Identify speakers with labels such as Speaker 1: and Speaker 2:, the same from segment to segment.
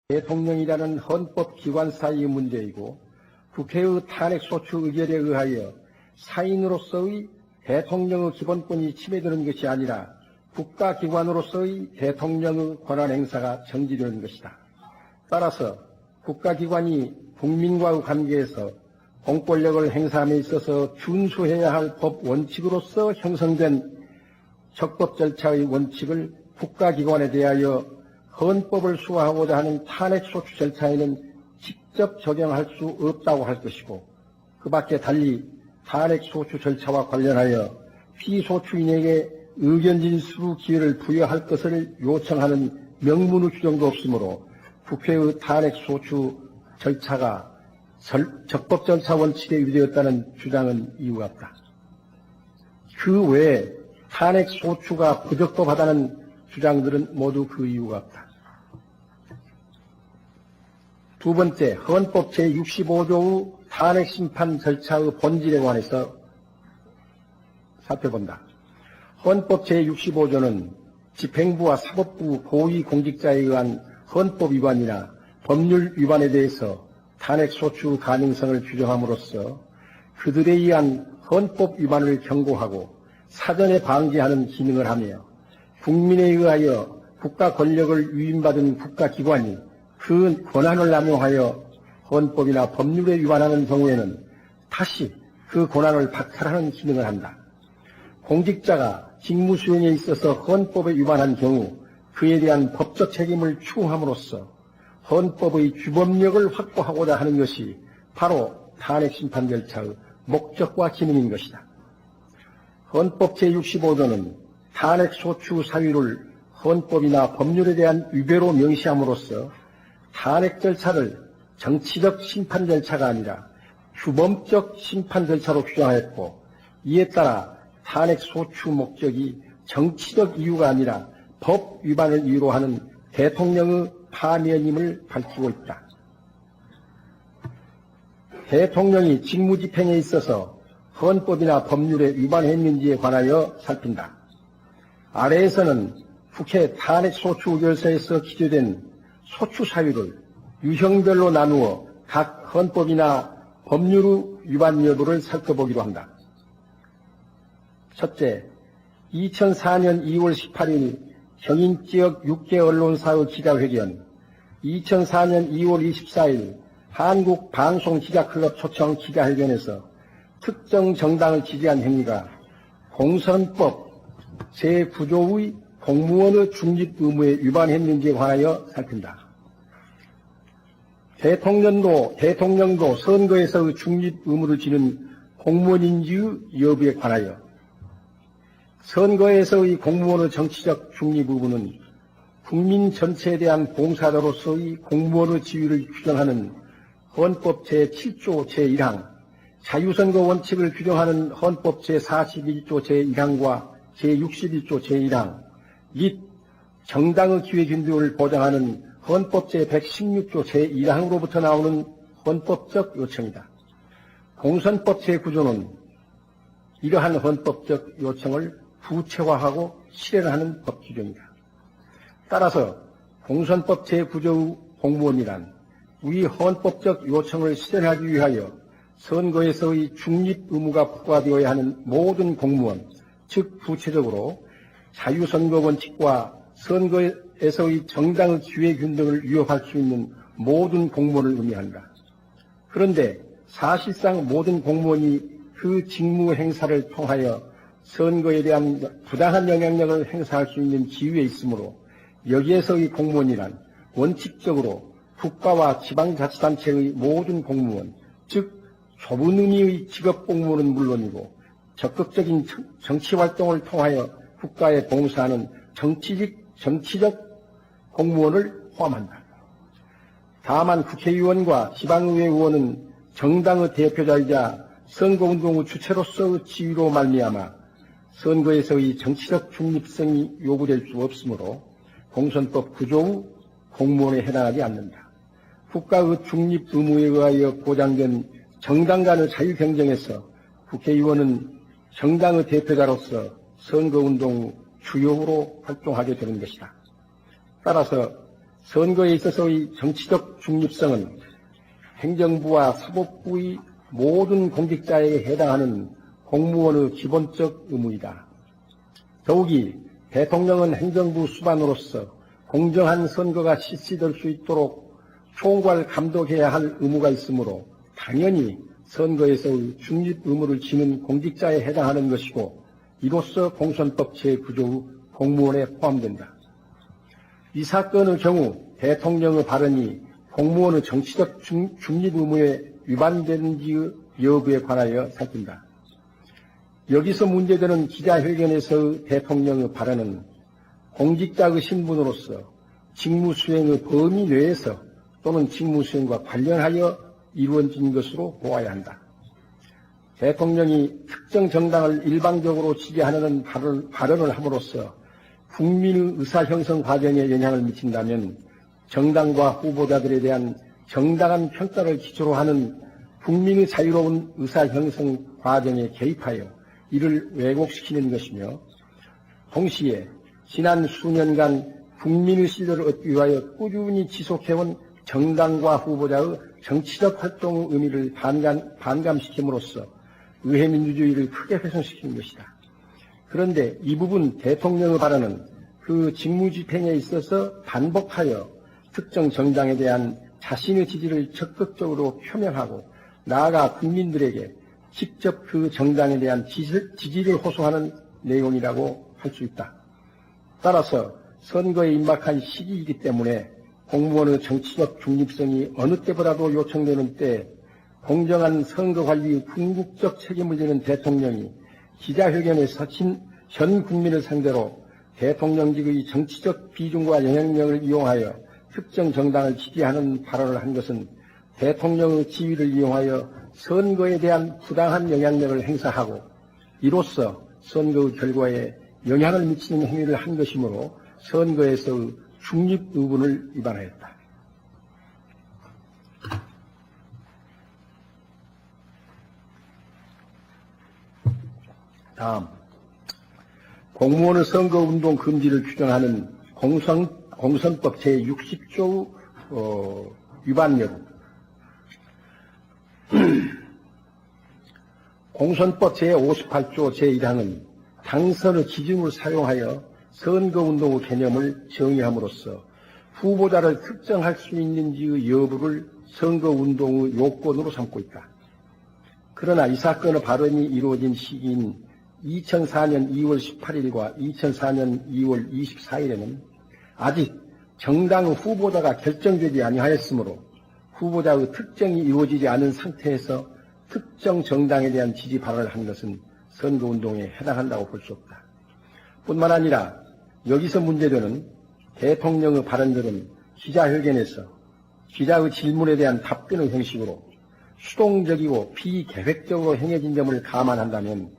Speaker 1: 대통령이라는 헌법기관사의 문제이고 국회의 탄핵소추 의결에 의하여 사인으로서의 대통령의 기본권이 침해되는 것이 아니라 국가기관으로서의 대통령의 권한행사가 정지되는 것이다. 따라서 국가기관이 국민과의 관계에서 공권력을 행사함에 있어서 준수해야 할 법 원칙으로서 형성된 적법 절차의 원칙을 국가기관에 대하여 헌법을 수호하고자 하는 탄핵소추 절차에는 직접 적용할 수 없다고 할 것이고, 그 밖에 달리 탄핵소추 절차와 관련하여 피소추인에게 의견 진술 기회를 부여할 것을 요청하는 명문의 규정도 없으므로 국회의 탄핵소추 절차가 적법 절차 원칙에 위배되었다는 주장은 이유가 없다. 그 외에 탄핵소추가 부적법하다는 주장들은 모두 그 이유가 없다. 두 번째, 헌법 제65조의 탄핵심판 절차의 본질에 관해서 살펴본다. 헌법 제65조는 집행부와 사법부 고위공직자에 의한 헌법 위반이나 법률 위반에 대해서 탄핵소추 가능성을 규정함으로써 그들에 의한 헌법 위반을 경고하고 사전에 방지하는 기능을 하며 국민에 의하여 국가 권력을 위임받은 국가기관이 그 권한을 남용하여 헌법이나 법률에 위반하는 경우에는 다시 그 권한을 박탈하는 기능을 한다. 공직자가 직무 수행에 있어서 헌법에 위반한 경우 그에 대한 법적 책임을 추궁함으로써 헌법의 규범력을 확보하고자 하는 것이 바로 탄핵심판 절차의 목적과 기능인 것이다. 헌법 제65조는 탄핵소추 사유를 헌법이나 법률에 대한 위배로 명시함으로써 탄핵 절차를 정치적 심판 절차가 아니라 규범적 심판 절차로 규정하였고, 이에 따라 탄핵소추 목적이 정치적 이유가 아니라 법 위반을 이유로 하는 대통령의 파면임을 밝히고 있다. 대통령이 직무집행에 있어서 헌법이나 법률에 위반했는지에 관하여 살핀다. 아래에서는 국회 탄핵소추 의결서에서 기재된 소추 사유를 유형별로 나누어 각 헌법이나 법률의 위반 여부를 살펴보기로 한다. 첫째, 2004년 2월 18일 경인지역 6개 언론사의 기자회견, 2004년 2월 24일 한국방송기자클럽 초청 기자회견에서 특정 정당을 지지한 행위가 공선법 제9조의 공무원의 중립 의무에 위반했는지에 관하여 살핀다. 대통령도 선거에서의 중립 의무를 지는 공무원인지의 여부에 관하여 선거에서의 공무원의 정치적 중립 의무는 국민 전체에 대한 봉사자로서의 공무원의 지위를 규정하는 헌법 제7조 제1항, 자유선거 원칙을 규정하는 헌법 제41조 제1항과 제61조 제1항, 및 정당의 기회균등을 보장하는 헌법 제116조 제1항으로부터 나오는 헌법적 요청이다. 공선법 제9조는 이러한 헌법적 요청을 구체화하고 실현하는 법 규정이다. 따라서 공선법 제9조의 공무원이란 위 헌법적 요청을 실현하기 위하여 선거에서의 중립 의무가 부과되어야 하는 모든 공무원, 즉 구체적으로 자유선거 원칙과 선거에서의 정당의 기회균등을 위협할 수 있는 모든 공무원을 의미한다. 그런데 사실상 모든 공무원이 그 직무 행사를 통하여 선거에 대한 부당한 영향력을 행사할 수 있는 지위에 있으므로 여기에서의 공무원이란 원칙적으로 국가와 지방자치단체의 모든 공무원, 즉 좁은 의미의 직업공무원은 물론이고 적극적인 정치활동을 통하여 국가에 봉사하는 정치적 공무원을 포함한다. 다만 국회의원과 지방의회 의원은 정당의 대표자이자 선거운동의 주체로서의 지위로 말미암아 선거에서의 정치적 중립성이 요구될 수 없으므로 공선법 9조의 공무원에 해당하지 않는다. 국가의 중립 의무에 의하여 보장된 정당 간의 자유경쟁에서 국회의원은 정당의 대표자로서 선거운동 주역으로 활동하게 되는 것이다. 따라서 선거에 있어서의 정치적 중립성은 행정부와 사법부의 모든 공직자에게 해당하는 공무원의 기본적 의무이다. 더욱이 대통령은 행정부 수반으로서 공정한 선거가 실시될 수 있도록 총괄 감독해야 할 의무가 있으므로 당연히 선거에서의 중립 의무를 지는 공직자에 해당하는 것이고 이로써 공선법 제9조 공무원에 포함된다. 이 사건의 경우 대통령의 발언이 공무원의 정치적 중립 의무에 위반되는지 여부에 관하여 살핀다. 여기서 문제되는 기자회견에서의 대통령의 발언은 공직자의 신분으로서 직무수행의 범위 내에서 또는 직무수행과 관련하여 이루어진 것으로 보아야 한다. 대통령이 특정 정당을 일방적으로 지지하는 발언을 함으로써 국민의 의사형성 과정에 영향을 미친다면 정당과 후보자들에 대한 정당한 평가를 기초로 하는 국민의 자유로운 의사형성 과정에 개입하여 이를 왜곡시키는 것이며 동시에 지난 수년간 국민의 신뢰를 얻기 위하여 꾸준히 지속해온 정당과 후보자의 정치적 활동의 의미를 반감시킴으로써 의회민주주의를 크게 훼손시키는 것이다. 그런데 이 부분 대통령의 발언은 그 직무집행에 있어서 반복하여 특정 정당에 대한 자신의 지지를 적극적으로 표명하고 나아가 국민들에게 직접 그 정당에 대한 지지를 호소하는 내용이라고 할 수 있다. 따라서 선거에 임박한 시기이기 때문에 공무원의 정치적 중립성이 어느 때보다도 요청되는 때 공정한 선거관리의 궁극적 책임을 지는 대통령이 기자회견에서 전 국민을 상대로 대통령직의 정치적 비중과 영향력을 이용하여 특정 정당을 지지하는 발언을 한 것은 대통령의 지위를 이용하여 선거에 대한 부당한 영향력을 행사하고 이로써 선거의 결과에 영향을 미치는 행위를 한 것이므로 선거에서의 중립 의무를 위반하였다. 다음, 공무원의 선거운동 금지를 규정하는 공선법 제60조 위반 여부. 공선법 제58조 제1항은 당선의 기준을 사용하여 선거운동의 개념을 정의함으로써 후보자를 특정할 수 있는지의 여부를 선거운동의 요건으로 삼고 있다. 그러나 이 사건의 발언이 이루어진 시기인 2004년 2월 18일과 2004년 2월 24일에는 아직 정당 후보자가 결정되지 아니하였으므로 후보자의 특정이 이루어지지 않은 상태에서 특정 정당에 대한 지지 발언을 한 것은 선거운동에 해당한다고 볼 수 없다. 뿐만 아니라 여기서 문제되는 대통령의 발언들은 기자회견에서 기자의 질문에 대한 답변의 형식으로 수동적이고 비계획적으로 행해진 점을 감안한다면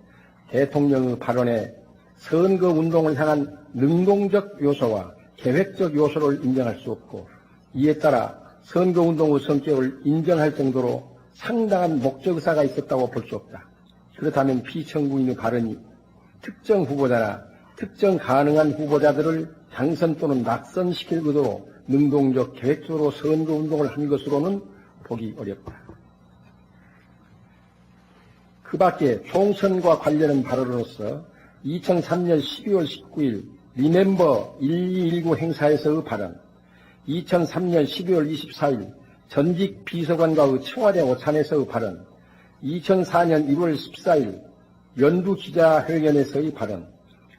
Speaker 1: 대통령의 발언에 선거운동을 향한 능동적 요소와 계획적 요소를 인정할 수 없고 이에 따라 선거운동의 성격을 인정할 정도로 상당한 목적의사가 있었다고 볼 수 없다. 그렇다면 피청구인의 발언이 특정 후보자나 특정 가능한 후보자들을 당선 또는 낙선시킬 의도로 능동적 계획적으로 선거운동을 한 것으로는 보기 어렵다. 그 밖에 총선과 관련한 발언으로서 2003년 12월 19일 리멤버 1219 행사에서의 발언, 2003년 12월 24일 전직 비서관과의 청와대 오찬에서의 발언, 2004년 1월 14일 연두 기자회견에서의 발언,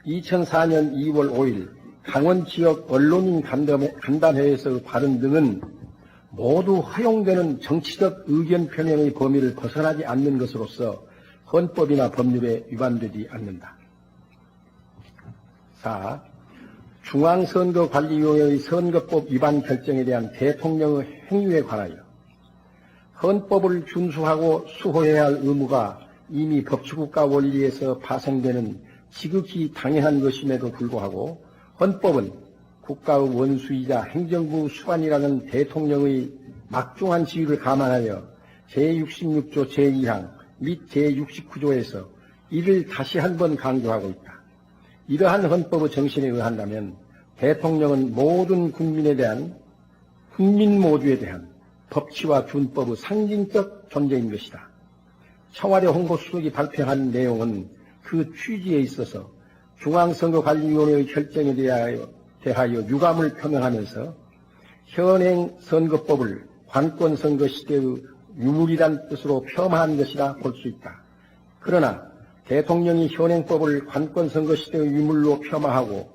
Speaker 1: 2004년 2월 5일 강원 지역 언론인 간담회에서의 발언 등은 모두 허용되는 정치적 의견 표명의 범위를 벗어나지 않는 것으로서 헌법이나 법률에 위반되지 않는다. 4. 중앙선거관리위원회의 선거법 위반 결정에 대한 대통령의 행위에 관하여 헌법을 준수하고 수호해야 할 의무가 이미 법치국가 원리에서 파생되는 지극히 당연한 것임에도 불구하고 헌법은 국가의 원수이자 행정부 수반이라는 대통령의 막중한 지위를 감안하여 제66조 제2항 및 제69조에서 이를 다시 한번 강조하고 있다. 이러한 헌법의 정신에 의한다면 대통령은 모든 국민에 대한 국민 모두에 대한 법치와 준법의 상징적 존재인 것이다. 청와대 홍보수석이 발표한 내용은 그 취지에 있어서 중앙선거관리위원회의 결정에 대하여 유감을 표명하면서 현행 선거법을 관권선거 시대의 유물이란 뜻으로 폄하한 것이라 볼 수 있다. 그러나 대통령이 현행법을 관권선거 시대의 유물로 폄하하고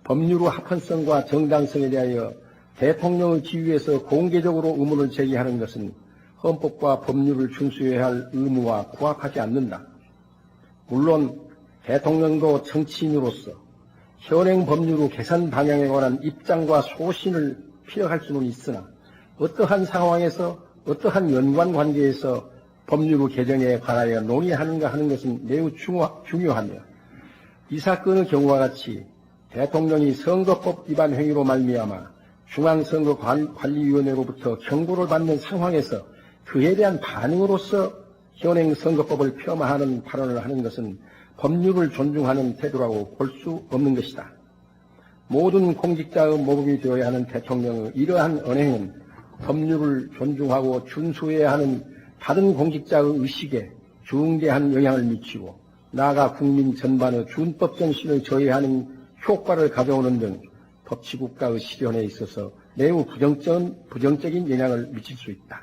Speaker 1: 법률의 합헌성과 정당성에 대하여 대통령의 지위에서 공개적으로 의문을 제기하는 것은 헌법과 법률을 준수해야 할 의무와 부합하지 않는다. 물론 대통령도 정치인으로서 현행 법률의 개선 방향에 관한 입장과 소신을 피력할 수는 있으나 어떠한 상황에서 어떠한 연관관계에서 법률의 개정에 관하여 논의하는가 하는 것은 매우 중요하며 이 사건의 경우와 같이 대통령이 선거법 위반 행위로 말미암아 중앙선거관리위원회로부터 경고를 받는 상황에서 그에 대한 반응으로서 현행 선거법을 폄하하는 발언을 하는 것은 법률을 존중하는 태도라고 볼 수 없는 것이다. 모든 공직자의 모범이 되어야 하는 대통령의 이러한 언행은 법률을 존중하고 준수해야 하는 다른 공직자의 의식에 중대한 영향을 미치고 나아가 국민 전반의 준법 정신을 저해하는 효과를 가져오는 등 법치국가의 실현에 있어서 매우 부정적인 영향을 미칠 수 있다.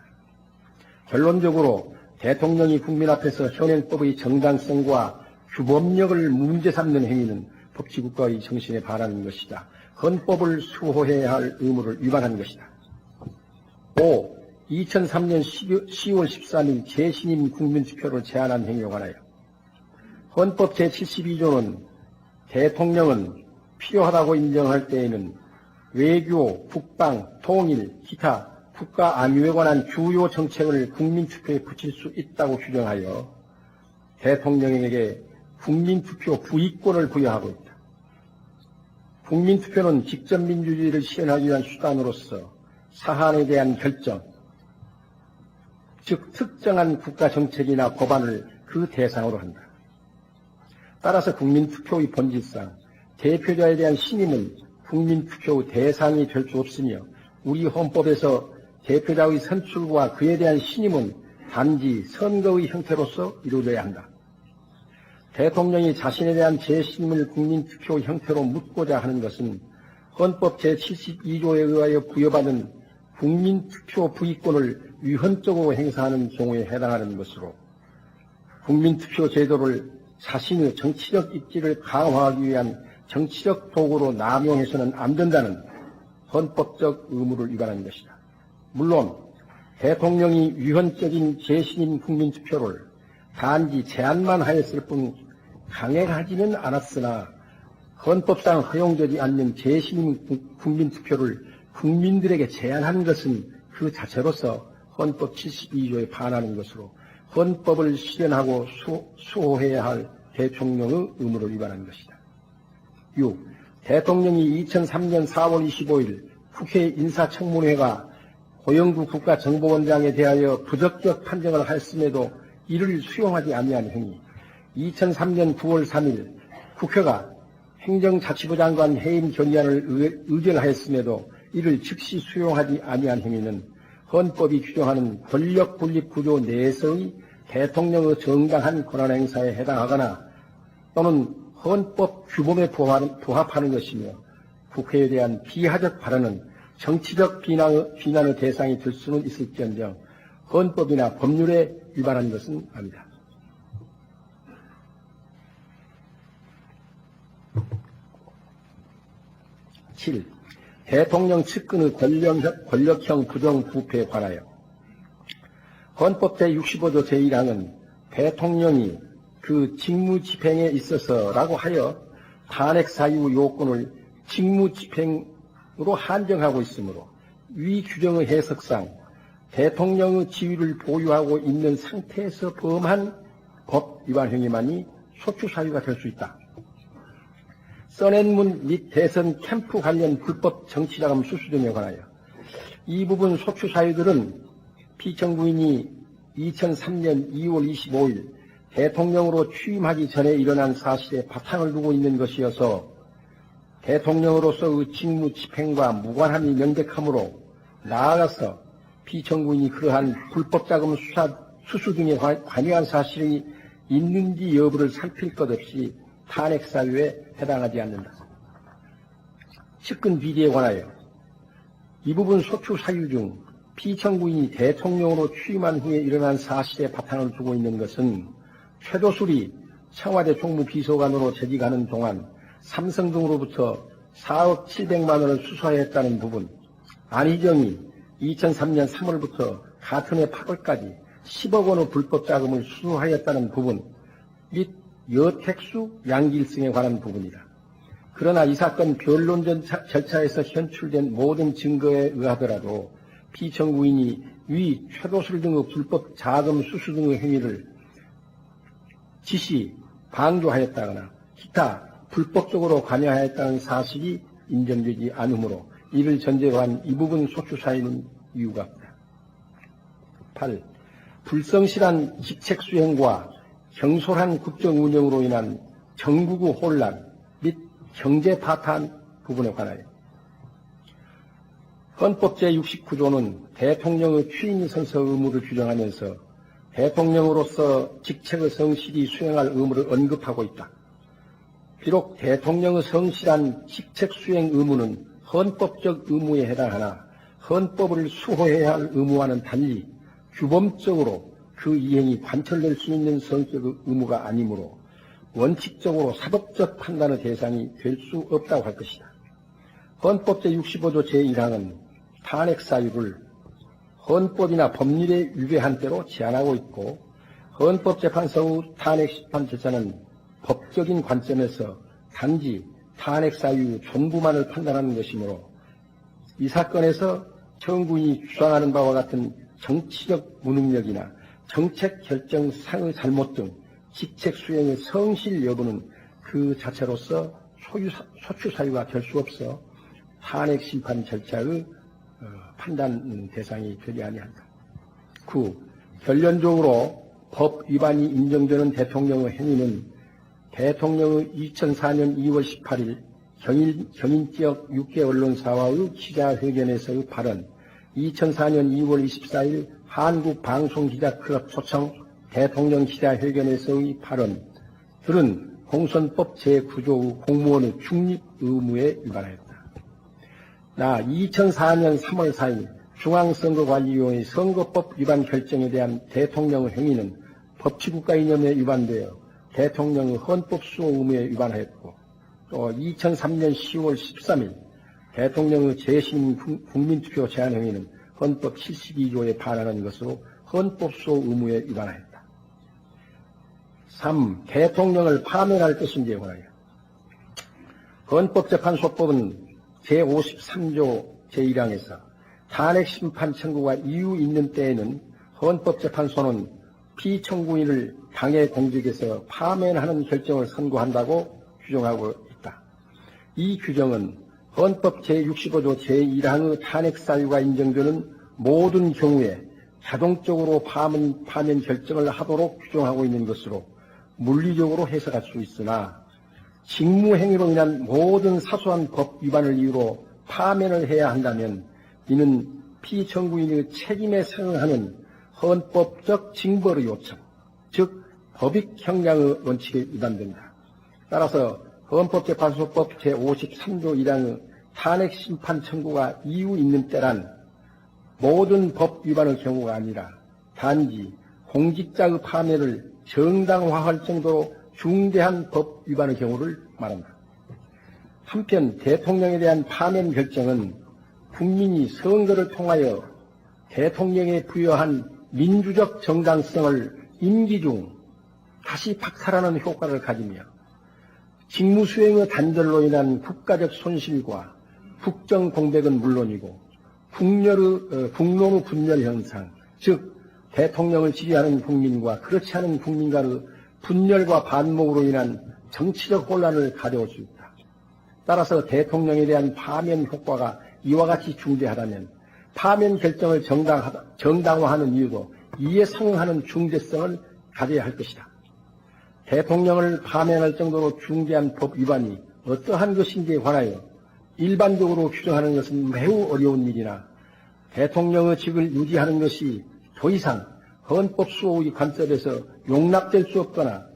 Speaker 1: 결론적으로 대통령이 국민 앞에서 현행법의 정당성과 규범력을 문제 삼는 행위는 법치국가의 정신에 반하는 것이다. 헌법을 수호해야 할 의무를 위반한 것이다. 5. 2003년 10월 13일 재신임 국민투표를 제안한 행위에 관하여 헌법 제72조는 대통령은 필요하다고 인정할 때에는 외교, 국방, 통일, 기타 국가 안위에 관한 주요 정책을 국민투표에 붙일 수 있다고 규정하여 대통령에게 국민투표 부의권을 부여하고 있다. 국민투표는 직접민주주의를 실현하기 위한 수단으로서 사안에 대한 결정, 즉 특정한 국가정책이나 법안을 그 대상으로 한다. 따라서 국민투표의 본질상 대표자에 대한 신임은 국민투표의 대상이 될 수 없으며 우리 헌법에서 대표자의 선출과 그에 대한 신임은 단지 선거의 형태로서 이루어져야 한다. 대통령이 자신에 대한 재신임을 국민투표 형태로 묻고자 하는 것은 헌법 제72조에 의하여 부여받은 국민투표 부의권을 위헌적으로 행사하는 경우에 해당하는 것으로 국민투표 제도를 자신의 정치적 입지를 강화하기 위한 정치적 도구로 남용해서는 안 된다는 헌법적 의무를 위반한 것이다. 물론 대통령이 위헌적인 재신임 국민투표를 단지 제안만 하였을 뿐 강행하지는 않았으나 헌법상 허용되지 않는 재신임 국민투표를 국민들에게 제안하는 것은 그 자체로서 헌법 72조에 반하는 것으로 헌법을 실현하고 수호해야 할 대통령의 의무를 위반한 것이다. 6. 대통령이 2003년 4월 25일 국회 인사청문회가 고영구 국가정보원장에 대하여 부적격 판정을 하였음에도 이를 수용하지 아니한 행위. 2003년 9월 3일 국회가 행정자치부 장관 해임 결의안을 의결하였음에도 이를 즉시 수용하지 아니한 행위는 헌법이 규정하는 권력 분립 구조 내에서의 대통령의 정당한 권한 행사에 해당하거나 또는 헌법 규범에 부합하는 것이며 국회에 대한 비하적 발언은 정치적 비난의 대상이 될 수는 있을지언정 헌법이나 법률에 위반한 것은 아니다. 7. 대통령 측근의 권력형 부정부패에 관하여 헌법 제65조 제1항은 대통령이 그 직무집행에 있어서라고 하여 탄핵사유 요건을 직무집행으로 한정하고 있으므로 위 규정의 해석상 대통령의 지위를 보유하고 있는 상태에서 범한 법 위반 행위만이 소추사유가 될 수 있다. 써낸문 및 대선 캠프 관련 불법 정치자금 수수 등에 관하여 이 부분 소추사유들은 피청구인이 2003년 2월 25일 대통령으로 취임하기 전에 일어난 사실에 바탕을 두고 있는 것이어서 대통령으로서의 직무 집행과 무관함이 명백하므로 나아가서 피청구인이 그러한 불법자금 수수 등에 관여한 사실이 있는지 여부를 살필 것 없이 탄핵사유에 해당하지 않는다. 측근 비리에 관하여 이 부분 소추 사유 중 피청구인이 대통령으로 취임한 후에 일어난 사실에 바탕을 두고 있는 것은 최도술이 청와대 총무비서관으로 재직하는 동안 삼성 등으로부터 4억 700만 원을 수수하였다는 부분, 안희정이 2003년 3월부터 같은 해 8월까지 10억 원의 불법 자금을 수수하였다는 부분 및 여택수, 양길승에 관한 부분이다. 그러나 이 사건 변론 절차에서 현출된 모든 증거에 의하더라도 피청구인이 위 최도술 등의 불법 자금 수수 등의 행위를 지시, 방조하였다거나 기타 불법적으로 관여하였다는 사실이 인정되지 않으므로 이를 전제로 한 이 부분 소추 사유는 이유가 없다. 8. 불성실한 직책 수행과 경솔한 국정 운영으로 인한 전국의 혼란 및 경제 파탄 부분에 관하여 헌법 제69조는 대통령의 취임 선서 의무를 규정하면서 대통령으로서 직책의 성실히 수행할 의무를 언급하고 있다. 비록 대통령의 성실한 직책 수행 의무는 헌법적 의무에 해당하나 헌법을 수호해야 할 의무와는 달리 규범적으로 그 이행이 관철될 수 있는 성격의 의무가 아니므로 원칙적으로 사법적 판단의 대상이 될 수 없다고 할 것이다. 헌법 제65조 제1항은 탄핵 사유를 헌법이나 법률에 위배한 대로 제한하고 있고 헌법재판소의 탄핵 심판 절차는 법적인 관점에서 단지 탄핵 사유 전부만을 판단하는 것이므로 이 사건에서 청구인이 주장하는 바와 같은 정치적 무능력이나 정책 결정 상의 잘못 등 직책 수행의 성실 여부는 그 자체로서 소추 사유가 될 수 없어 탄핵 심판 절차의 판단 대상이 되지 아니한다. 9. 결론적으로 법 위반이 인정되는 대통령의 행위는 대통령의 2004년 2월 18일 경인 지역 6개 언론사와의 기자회견에서의 발언, 2004년 2월 24일 한국방송기자클럽 초청 대통령 기자회견에서의 발언들은 공선법 제9조 공무원의 중립 의무에 위반하였다. 2004년 3월 4일 중앙선거관리위원회 선거법 위반 결정에 대한 대통령의 행위는 법치국가 이념에 위반되어 대통령의 헌법 수호 의무에 위반하였고, 또 2003년 10월 13일 대통령의 재심 국민투표 제한 행위는 헌법 72조에 반하는 것으로 헌법 수호 의무에 위반하였다. 3. 대통령을 파면할 것인지에 관하여 헌법재판소법은 제53조 제1항에서 탄핵 심판 청구가 이유 있는 때에는 헌법재판소는 피청구인을 당의 공직에서 파면하는 결정을 선고한다고 규정하고 있다. 이 규정은 헌법 제65조 제1항의 탄핵 사유가 인정되는 모든 경우에 자동적으로 파면 결정을 하도록 규정하고 있는 것으로 물리적으로 해석할 수 있으나 직무행위로 인한 모든 사소한 법 위반을 이유로 파면을 해야 한다면 이는 피청구인의 책임에 상응하는 헌법적 징벌의 요청, 즉 법익 형량의 원칙에 위반된다. 따라서 헌법재판소법 제53조 1항의 탄핵 심판 청구가 이유 있는 때란 모든 법 위반의 경우가 아니라 단지 공직자의 파면을 정당화할 정도로 중대한 법 위반의 경우를 말한다. 한편 대통령에 대한 파면 결정은 국민이 선거를 통하여 대통령에 부여한 민주적 정당성을 임기 중 다시 박탈하는 효과를 가지며 직무 수행의 단절로 인한 국가적 손실과 국정 공백은 물론이고 국론의 분열 현상, 즉 대통령을 지지하는 국민과 그렇지 않은 국민 간의 분열과 반목으로 인한 정치적 혼란을 가져올 수 있다. 따라서 대통령에 대한 파면 효과가 이와 같이 중대하다면 파면 결정을 정당화하는 이유도 이에 상응하는 중대성을 가져야 할 것이다. 대통령을 파면할 정도로 중대한 법 위반이 어떠한 것인지에 관하여 일반적으로 규정하는 것은 매우 어려운 일이나 대통령의 직을 유지하는 것이 더 이상 헌법 수호의 관점에서 용납될 수 없거나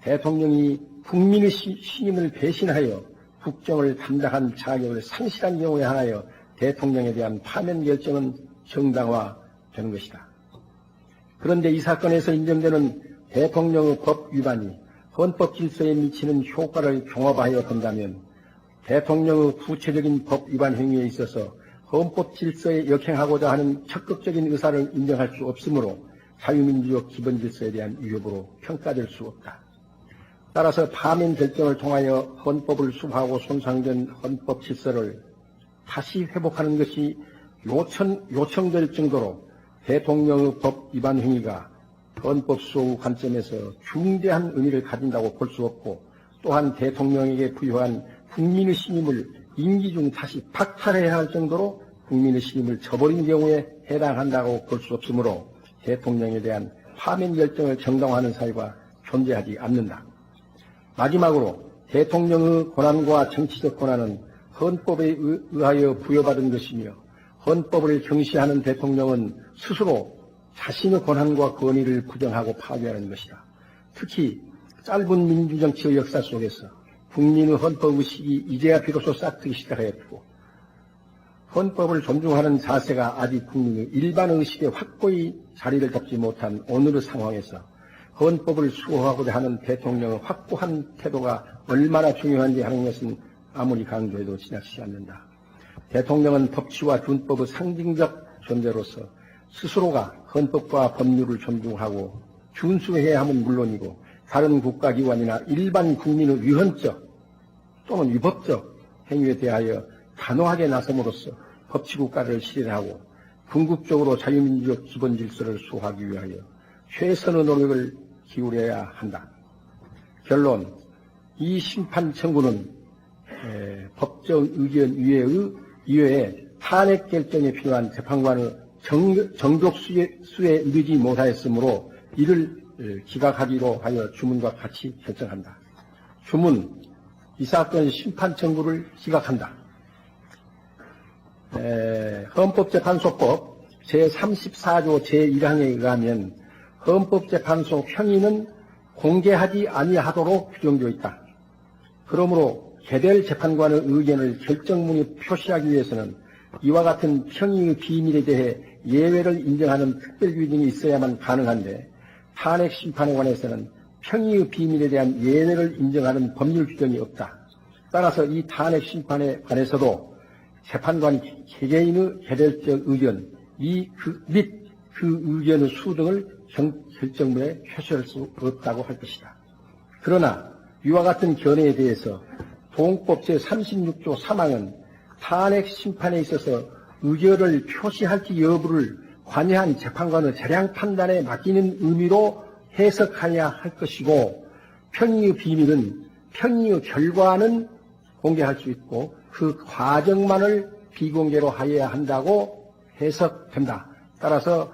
Speaker 1: 대통령이 국민의 신임을 배신하여 국정을 담당한 자격을 상실한 경우에 한하여 대통령에 대한 파면 결정은 정당화되는 것이다. 그런데 이 사건에서 인정되는 대통령의 법 위반이 헌법 질서에 미치는 효과를 종합하여 본다면 대통령의 구체적인 법 위반 행위에 있어서 헌법 질서에 역행하고자 하는 적극적인 의사를 인정할 수 없으므로 자유민주적 기본 질서에 대한 위협으로 평가될 수 없다. 따라서 파면 결정을 통하여 헌법을 수호하고 손상된 헌법 질서를 다시 회복하는 것이 요청될 정도로 대통령의 법 위반 행위가 헌법 수호 관점에서 중대한 의미를 가진다고 볼 수 없고 또한 대통령에게 부여한 국민의 신임을 임기 중 다시 박탈해야 할 정도로 국민의 신임을 저버린 경우에 해당한다고 볼 수 없으므로 대통령에 대한 파면 결정을 정당화하는 사유가 존재하지 않는다. 마지막으로 대통령의 권한과 정치적 권한은 헌법에 의하여 부여받은 것이며 헌법을 경시하는 대통령은 스스로 자신의 권한과 권위를 부정하고 파괴하는 것이다. 특히 짧은 민주정치의 역사 속에서 국민의 헌법의식이 이제야 비로소 싹트기 시작하였고 헌법을 존중하는 자세가 아직 국민의 일반의식에 확고히 자리를 잡지 못한 오늘의 상황에서 헌법을 수호하고자 하는 대통령의 확고한 태도가 얼마나 중요한지 하는 것은 아무리 강조해도 지나치지 않는다. 대통령은 법치와 준법의 상징적 존재로서 스스로가 헌법과 법률을 존중하고 준수해야 함은 물론이고 다른 국가기관이나 일반 국민의 위헌적 또는 위법적 행위에 대하여 단호하게 나섬으로써 법치국가를 실현하고 궁극적으로 자유민주적 기본 질서를 수호하기 위하여 최선의 노력을 기울여야 한다. 결론, 이 심판 청구는 법정 의견 이외에 탄핵 결정에 필요한 재판관의 정족수에 이르지 못하였으므로 이를 기각하기로 하여 주문과 같이 결정한다. 주문, 이 사건의 심판 청구를 기각한다. 헌법재판소법 제34조 제1항에 의하면 헌법재판소 평의는 공개하지 아니하도록 규정되어 있다. 그러므로 개별 재판관의 의견을 결정문에 표시하기 위해서는 이와 같은 평의의 비밀에 대해 예외를 인정하는 특별규정이 있어야만 가능한데 탄핵 심판에 관해서는 평의의 비밀에 대한 예외를 인정하는 법률 규정이 없다. 따라서 이 탄핵 심판에 관해서도 재판관이 개개인의 개별적 의견 및 그 의견의 수 등을 결정문에 표시할 수 없다고 할 것이다. 그러나 이와 같은 견해에 대해서 동법 제36조 3항은 탄핵 심판에 있어서 의견을 표시할지 여부를 관여한 재판관의 재량 판단에 맡기는 의미로 해석하여야 할 것이고 평의의 비밀은 평의의 결과는 공개할 수 있고 그 과정만을 비공개로 하여야 한다고 해석된다. 따라서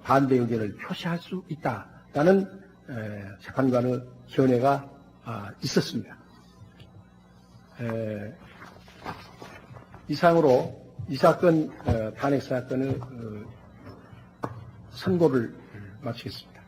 Speaker 1: 반대 의견을 표시할 수 있다라는 재판관의 견해가 있었습니다. 이상으로 이 사건 탄핵 사건의 선고를 마치겠습니다.